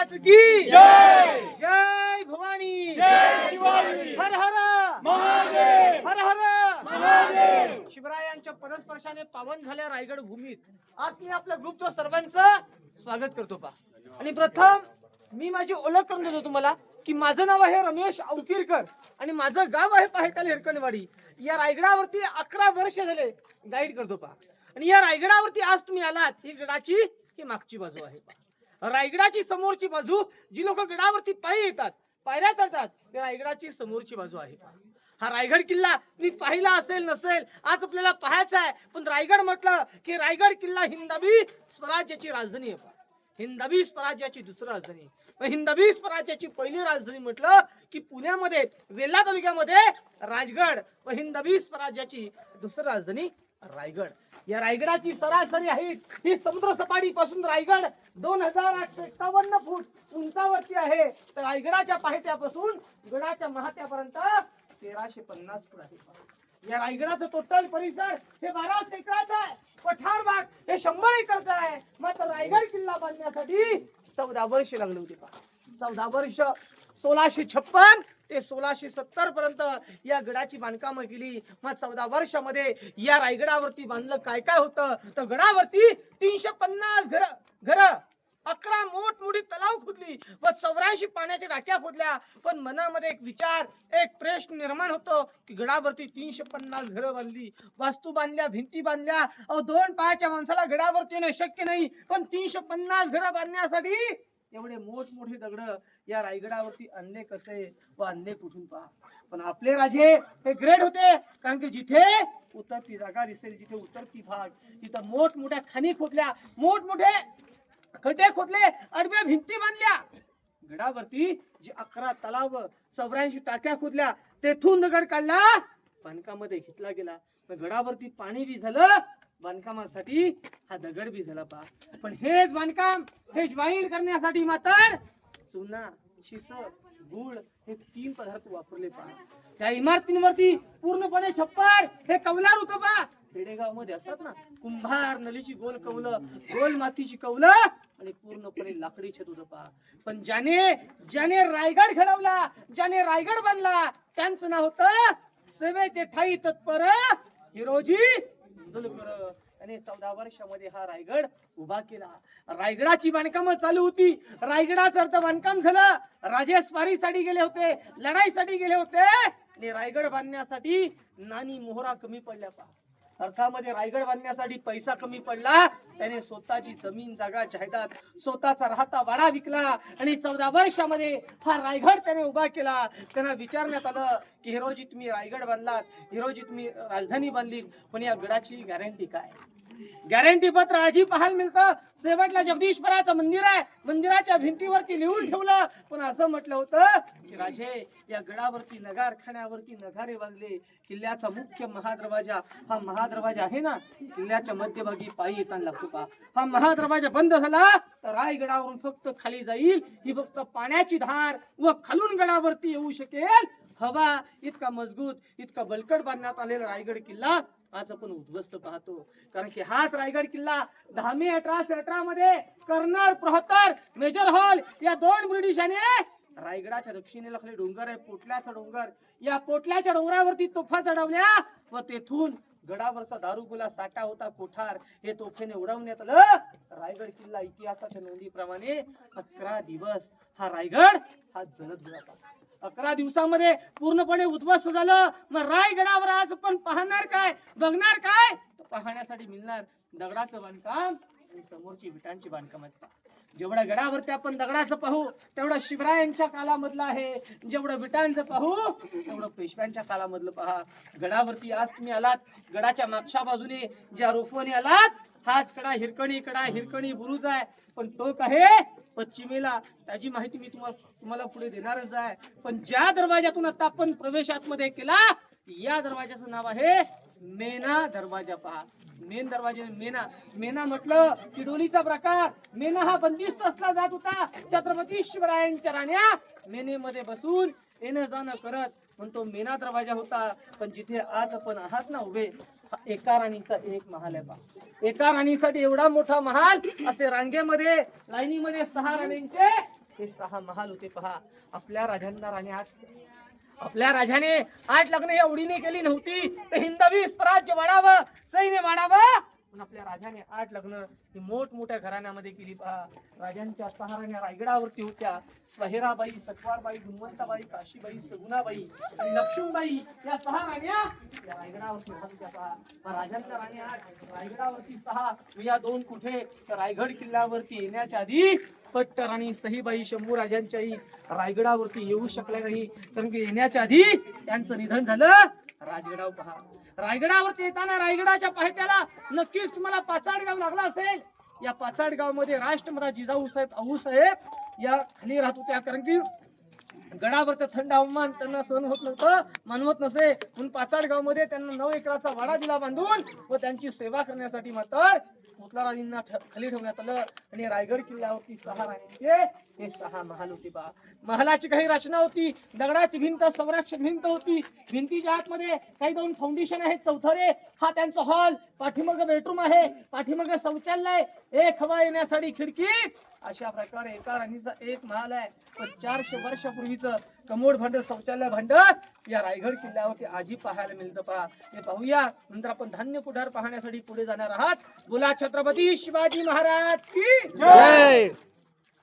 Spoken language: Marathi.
महाराज की जय जय भवानी जय शिवाजी हर हर महादेव हर हर महादेव. शिवरायांच्या पदस्पर्शाने पावन झाल्या रायगड भूमीत आज मी आपल्या ग्रुपचं सर्वांचं स्वागत करतो पा. आणि प्रथम मी माझी ओळख करून देतो तुम्हाला की माझं नाव आहे रमेश औकीरकर आणि माझं गाव आहे पाहेकाल हिरकणवाडी. या रायगडावरती 11 वर्ष झाले गाईड करतो पा. आणि या रायगडावरती आज तुम्ही आलात ही गडाची ही मागची बाजू आहे पा. रायगडाची समोरची बाजू जी लोक गडावरती पायी येतात पायऱ्या चढतात त्या रायगडाची समोरची बाजू आहे पा. हा रायगड किल्ला मी पाहिला असेल नसेल आज आपल्याला पाहायचा आहे. पण रायगड म्हटलं की रायगड किल्ला हिंदवी स्वराज्याची राजधानी आहे. हिंदवी स्वराज्याची दुसरी राजधानी. हिंदवी स्वराज्याची पहिली राजधानी म्हटलं की पुण्यामध्ये वेल्हा तालुक्यामध्ये राजगड व हिंदवी स्वराज्याची दुसरी राजधानी रायगड. या रायगडाची सरासरी हाईट ही समुद्र सपाटी पासून रायगड 2851 फूट उंचावरती आहे. तर रायगडाच्या पायथ्यापासून गडाच्या महात्यापर्यंत 1350 फूट आहे. या रायगडाचं टोटल परिसर हे 12 एकराचा आहे. पठार भाग हे 100 एकरचा आहे. मात्र रायगड किल्ला बांधण्यासाठी 14 वर्ष लागले होते पहा. 14 वर्ष 1656 ते 1670 पर्यंत या गडाची बांधकामं केली. मग 14 वर्षामध्ये या रायगडावरती बांधलं काय काय होतं तर गडावरती 350 घर 11 मोठमोठी तलाव खोदली व 84 पाण्याच्या टाक्या खोदल्या. पण मनामध्ये एक विचार एक प्रश्न निर्माण होतो की गडावरती 350 घरं बांधली वास्तू बांधल्या भिंती बांधल्या. अहो 2 पायाच्या माणसाला गडावरती येणं शक्य नाही. पण 350 घरं बांधण्यासाठी एवढे मोठमोठे दगड या रायगडावरती आणले कसे व आणले कुठून पहा. पण आपले राजे हे ग्रेट होते कारण की जिथे उतरती जागा दिसेल जिथे उतरती भाग तिथं मोठमोठ्या खाणी खोदल्या मोठमोठे खड्डे खोदले आडव्या भिंती बांधल्या. गडावरती जे 11 तलाव 84 टाक्या खोदल्या तेथून दगड काढला बांधकामामध्ये घेतला गेला. गडावरती पाणी बी झालं बांधकामासाठी हा दगड बी झाला पहा. पण हेच बांधकाम हे ज्वाईन करण्यासाठी मात्र चुना शिस गुळ हे 3 पदार्थ वापरले पहा. त्या इमारतींवरती पूर्णपणे छप्पर हे कौलार होतं पहा. खेडेगाव मध्ये असतात ना कुंभार नलीची गोल कौलं गोल मातीची कौलं आणि पूर्णपणे लाकडी छत होतं पहा. पण ज्याने रायगड घडवला ज्याने रायगड बांधला त्यांचं नाव होतं सेवेचे ठाई तत्पर हिरोजी इंदुलकर. आणि 14 वर्षामध्ये हा रायगड उभा केला. रायगडाची बांधकाम चालू होती. रायगडाचं अर्थ बांधकाम झालं. राजे स्वारीसाठी गेले होते लढाईसाठी गेले होते आणि रायगड बांधण्यासाठी नाणी मोहरा कमी पडल्या पहा. अर्थामध्ये रायगड बांधण्यासाठी पैसा कमी पडला. त्याने स्वतःची जमीन जागा जायदाद स्वतःचा राहता वाडा विकला आणि 14 वर्षामध्ये हा रायगड त्याने उभा केला. त्यांना विचारण्यात आलं की हिरोजी तुम्ही रायगड बांधलात हिरोजी तुम्ही राजधानी बांधली पण या गडाची गॅरंटी काय. गॅरंटी पत्र आजी पाहायला मिळतं. शेवटला जगदीश्वराचं मंदिर आहे. मंदिराच्या भिंतीवरती लिहून ठेवलं पण असं म्हटलं होतं की राजे या गडावरती नगारखान्यावरती नगारे बांधले. किल्ल्याचा मुख्य महादरवाजा हा महादरवाजा आहे ना किल्ल्याच्या मध्यभागी पायी येताना लागतो पहा. हा महादरवाजा बंद झाला तर रायगडावरून फक्त खाली जाईल ही फक्त पाण्याची धार व खालून गडावरती येऊ शकेल हवा. इतका मजबूत इतका बलकट बांधण्यात आलेला रायगड किल्ला आज आपण उद्ध्वस्त पाहतो. कारण की हाच रायगड किल्ला 10 मे 1818 मध्ये कर्नल प्रहतर मेजर हॉल या 2 ब्रिटिशाने रायगडाच्या दक्षिणेला खाली डोंगर आहे पोटल्याचा डोंगर या पोटल्याच्या डोंगरावरती तोफा चढवल्या व तेथून गडावरचा दारुगोला साठा होता कोठार हे तोफेने उडवण्यात आलं. रायगड किल्ला इतिहासाच्या नोंदीप्रमाणे 11 दिवस हा रायगड हा जलद होता. 11 दिवसामध्ये पूर्णपणे उद्ध्वस्त झालं. मग रायगडावर आज आपण पाहणार काय बघणार काय पाहण्यासाठी मिळणार दगडाचं बांधकाम आणि समोरची विटांची बांधकाम आहेत. जेवढ्या गडावरती आपण दगडाचं पाहू तेवढं शिवरायांच्या काळामधलं आहे. जेवढं विटांचं पाहू तेवढं पेशव्यांच्या काळामधलं पहा. गडावरती आज तुम्ही आलात गडाच्या मागच्या बाजूने ज्या रोफोने आलात हाच कडा हिरकणी बुरुज आहे. पण टोक आहे पश्चिमेला त्याची माहिती मी तुम्हाला पुढे देणारच आहे. पण ज्या दरवाजातून आता आपण प्रवेशात मध्ये केला या दरवाजाचं नाव आहे मेना दरवाजा पहा. मेन दरवाजा मेना म्हटलं की डोलीचा प्रकार. मेना हा बंदिस्त असला जात होता. छत्रपती शिवरायांच्या राण्या मेनेमध्ये बसून येणं जाणं करत म्हणतो मेना दरवाजा होता. पण जिथे आज आपण आहात ना उभे एका राणीचा एक महाल आहे पहा. एका राणीसाठी एवढा मोठा महाल असे रांगेमध्ये लाईनीमध्ये 6 राणींचे हे 6 महाल होते पहा. आपल्या राजाने 8 लग्न या ओढीने केली नव्हती तर हिंदवी स्वराज्य वाढावं, सैन्य वाढावं. पण आपल्या राजाने 8 लग्न ही मोठमोठ्या घराण्यामध्ये केली पहा. राजांच्या 6 राण्या रायगडावरती होत्या. स्वाहिराबाई, सकवारबाई, गुणवंताबाई, काशीबाई, सगुणाबाई आणि लक्ष्मीबाई या 6 राण्या या रायगडावरती राहत होत्या पहा. मग राजांच्या राण्या 8, रायगडावरती 6, या 2 कुठे तर रायगड किल्ल्यावरती येण्याच्या आधी पट्टर आणि सहीबाई शंभू राजांच्याही रायगडावरती येऊ शकल्या नाही, कारण की येण्याच्या आधी त्यांचं निधन झालं राजगडावर पहा. रायगडावरती येताना रायगडाच्या पायथ्याला नक्कीच तुम्हाला पाचाडगाव लागला असेल. या पाचाडगाव मध्ये राष्ट्रमाता जिजाऊ साहेब, आऊ साहेब या खाली राहत होत्या, कारण की गडावरचं थंड हवामान त्यांना सहन होत नव्हतं, मानवत नसे. म्हणून पाचाडगाव मध्ये त्यांना 9 एकराचा वाडा दिला बांधून व त्यांची सेवा करण्यासाठी मात्र पुतलाराजींना खाली ठेवण्यात आलं. आणि रायगड किल्ल्यावरती 6 राण्यांचे हे 6 महाल होते पहा. महालाची काही रचना होती. दगडाची भिंत, संरक्षक भिंत होती. भिंतीच्या आतमध्ये काही 2 फाउंडेशन आहेत, चौथरे. हा त्यांचा हॉल, पाठीमागे बेडरूम आहे, पाठीमागे शौचालय, एक हवा येण्यासाठी खिडकी. अशा प्रकारे एका राणीचा एक महाल आहे. पण 400 वर्षापूर्वीचं कमोड भांड, शौचालय भांड या रायगड किल्ल्यावरती आजी पाहायला मिळतं पहा. ते पाहूया. नंतर आपण धान्य कुठार पाहण्यासाठी पुढे जाणार आहात. बोला छत्रपती शिवाजी महाराज की जय.